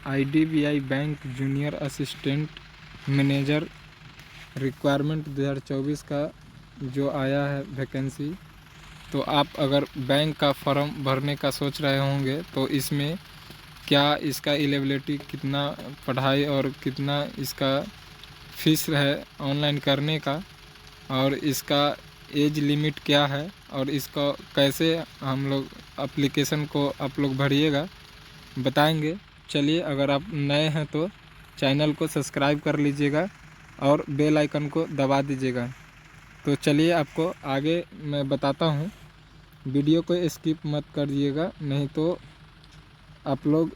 IDBI bank junior assistant manager requirement 2024 का जो आया है वैकेंसी। तो आप अगर बैंक का फॉर्म भरने का सोच रहे होंगे तो इसमें क्या इसका एलिजिबिलिटी, कितना पढ़ाई और कितना इसका फीस है ऑनलाइन करने का, और इसका एज लिमिट क्या है, और इसको कैसे हम लोग एप्लीकेशन को आप लोग भरिएगा बताएंगे। चलिए, अगर आप नए हैं तो चैनल को सब्सक्राइब कर लीजिएगा और बेल आइकन को दबा दीजिएगा। तो चलिए आपको आगे मैं बताता हूँ, वीडियो को स्किप मत करिएगा, नहीं तो आप लोग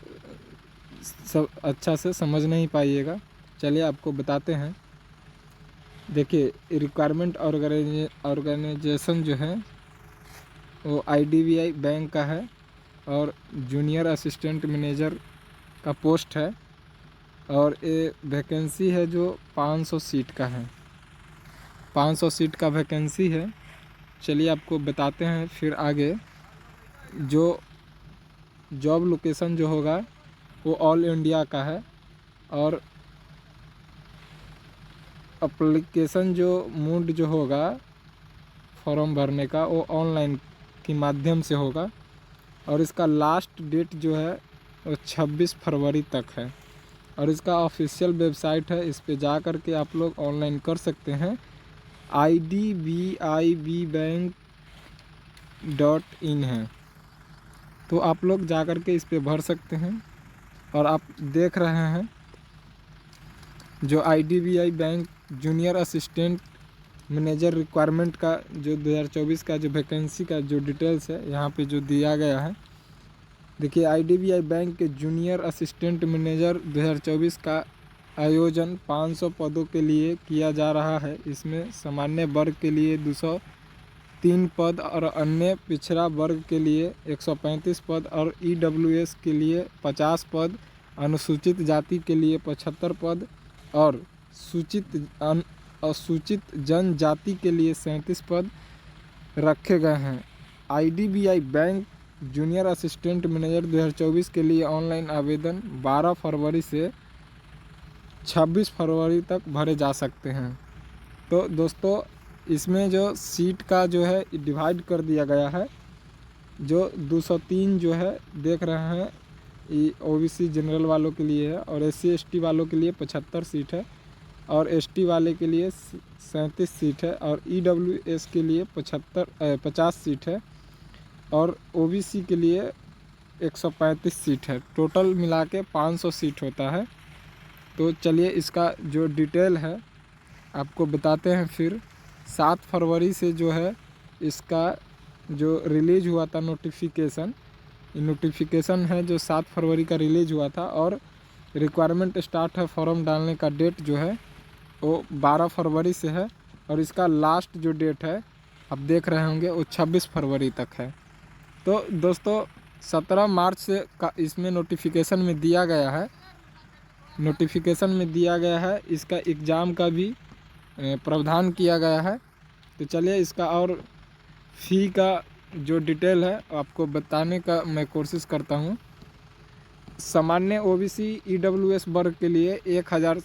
सब अच्छा से समझ नहीं पाइएगा। चलिए आपको बताते हैं। देखिए, रिक्वायरमेंट ऑर्गेनाइजेशन जो है वो आईडीबीआई बैंक का है और जूनियर असिस्टेंट मैनेजर का पोस्ट है, और ये वैकेंसी है जो 500 सीट का है। 500 सीट का वैकेंसी है। चलिए आपको बताते हैं फिर आगे। जो जॉब लोकेशन जो होगा वो ऑल इंडिया का है, और एप्लीकेशन जो मोड जो होगा फॉर्म भरने का वो ऑनलाइन के माध्यम से होगा, और इसका लास्ट डेट जो है वो 26 फरवरी तक है। और इसका ऑफिशियल वेबसाइट है, इस पे जा कर के आप लोग ऑनलाइन कर सकते हैं। idbibbank.in है, तो आप लोग जा कर के इस पे भर सकते हैं। और आप देख रहे हैं जो IDBI bank junior assistant manager requirement का जो 2024 का जो वैकेंसी का जो डिटेल्स है यहाँ पे जो दिया गया है। देखिए, आईडीबीआई बैंक के जूनियर असिस्टेंट मैनेजर 2024 का आयोजन 500 पदों के लिए किया जा रहा है। इसमें सामान्य वर्ग के लिए 203 पद और अन्य पिछड़ा वर्ग के लिए 135 पद और ईडब्ल्यूएस के लिए 50 पद, अनुसूचित जाति के लिए 75 पद और असूचित जनजाति के लिए 37 पद रखे गए हैं। IDBI bank junior assistant manager 2024 के लिए ऑनलाइन आवेदन 12 फरवरी से 26 फरवरी तक भरे जा सकते हैं। तो दोस्तों, इसमें जो सीट का जो है डिवाइड कर दिया गया है। जो 203 जो है देख रहे हैं, ये ओबीसी जनरल वालों के लिए है, और एससी एसटी वालों के लिए 75 सीट है, और एसटी वाले के लिए 37 सीट है, और ईडब्ल्यूएस के लिए 50 सीट है, और ओबीसी के लिए 135 सीट है। टोटल मिला के 500 सीट होता है। तो चलिए इसका जो डिटेल है आपको बताते हैं। फिर 7 फरवरी से जो है इसका जो रिलीज हुआ था नोटिफिकेशन है जो 7 फरवरी का रिलीज हुआ था, और रिक्वायरमेंट स्टार्ट है फॉर्म डालने का डेट जो है वो 12 फरवरी से है, और इसका लास्ट जो डेट है आप देख रहे होंगे वो 26 फरवरी तक है। तो दोस्तों, 17 मार्च से का इसमें नोटिफिकेशन में दिया गया है। इसका एग्ज़ाम का भी प्रावधान किया गया है। तो चलिए इसका और फ़ी का जो डिटेल है आपको बताने का मैं कोशिश करता हूँ। सामान्य ओबीसी ईडब्ल्यूएस वर्ग के लिए 1000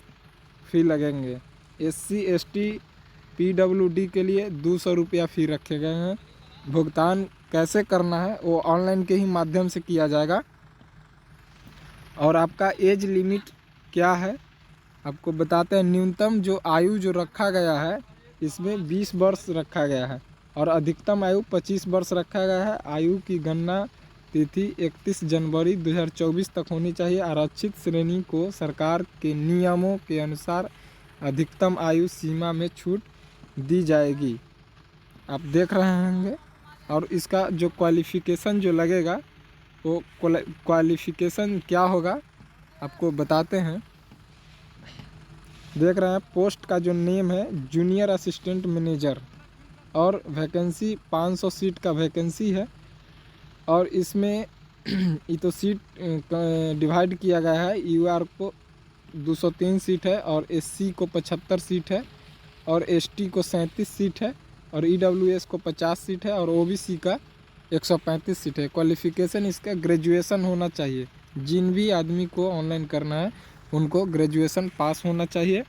फ़ी लगेंगे। एससी एसटी पीडब्ल्यूडी के लिए 200 रुपया फ़ी रखे गए हैं। भुगतान कैसे करना है वो ऑनलाइन के ही माध्यम से किया जाएगा। और आपका एज लिमिट क्या है आपको बताते हैं। न्यूनतम जो आयु जो रखा गया है इसमें 20 वर्ष रखा गया है, और अधिकतम आयु 25 वर्ष रखा गया है। आयु की गणना तिथि 31 जनवरी 2024 तक होनी चाहिए। आरक्षित श्रेणी को सरकार के नियमों के अनुसार अधिकतम आयु सीमा में छूट दी जाएगी, आप देख रहे होंगे। और इसका जो क्वालिफ़िकेशन जो लगेगा वो क्वालिफ़िकेशन क्या होगा आपको बताते हैं। देख रहे हैं, पोस्ट का जो नेम है जूनियर असिस्टेंट मैनेजर, और वैकेंसी 500 सीट का वैकेंसी है। और इसमें ये तो सीट डिवाइड किया गया है। यूआर को 203 सीट है, और एससी को 75 सीट है, और एसटी को 37 सीट है, और ईडब्ल्यूएस को 50 सीट है, और ओबीसी का 135 सीट है। क्वालिफ़िकेशन इसका ग्रेजुएशन होना चाहिए। जिन भी आदमी को ऑनलाइन करना है उनको ग्रेजुएशन पास होना चाहिए।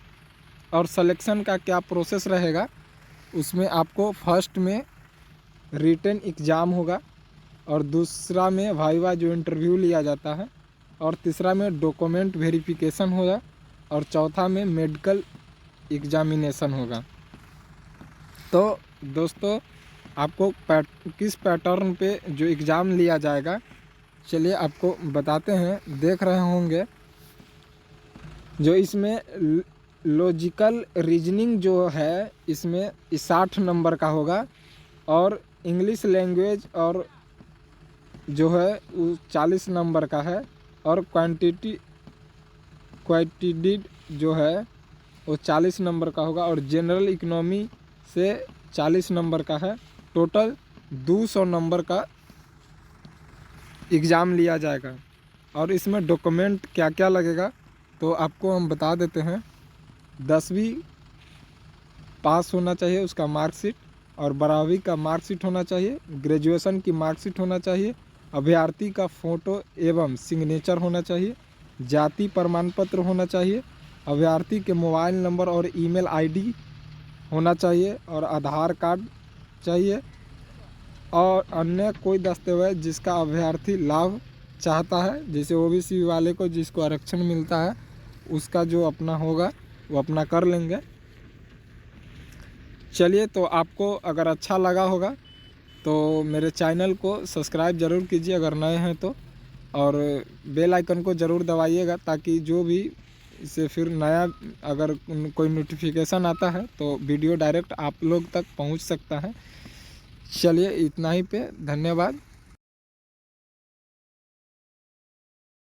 और सिलेक्शन का क्या प्रोसेस रहेगा, उसमें आपको फर्स्ट में रिटन एग्ज़ाम होगा, और दूसरा में वाइवा जो इंटरव्यू लिया जाता है, और तीसरा में डॉक्यूमेंट वेरिफिकेशन होगा, और चौथा में मेडिकल एग्जामिनेशन होगा। तो दोस्तों आपको किस पैटर्न पे जो एग्ज़ाम लिया जाएगा, चलिए आपको बताते हैं। देख रहे होंगे जो इसमें लॉजिकल रीजनिंग जो है इसमें 60 नंबर का होगा, और इंग्लिश लैंग्वेज और जो है वो 40 नंबर का है, और क्वांटिटेटिव जो है वो 40 नंबर का होगा, और जनरल इकोनॉमी से 40 नंबर का है। टोटल 200 नंबर का एग्ज़ाम लिया जाएगा। और इसमें डॉक्यूमेंट क्या क्या लगेगा तो आपको हम बता देते हैं। 10वीं पास होना चाहिए उसका मार्कशीट, और 12वीं का मार्कशीट होना चाहिए, ग्रेजुएशन की मार्कशीट होना चाहिए, अभ्यर्थी का फ़ोटो एवं सिग्नेचर होना चाहिए, जाति प्रमाण पत्र होना चाहिए, अभ्यर्थी के मोबाइल नंबर और ईमेल आईडी होना चाहिए, और आधार कार्ड चाहिए, और अन्य कोई दस्तावेज जिसका अभ्यर्थी लाभ चाहता है, जैसे ओबीसी वाले को जिसको आरक्षण मिलता है उसका जो अपना होगा वो अपना कर लेंगे। चलिए, तो आपको अगर अच्छा लगा होगा तो मेरे चैनल को सब्सक्राइब ज़रूर कीजिए अगर नए हैं तो, और बेल आइकन को ज़रूर दबाइएगा ताकि जो भी इससे फिर नया अगर कोई नोटिफिकेशन आता है तो वीडियो डायरेक्ट आप लोग तक पहुंच सकता है। चलिए, इतना ही पे, धन्यवाद।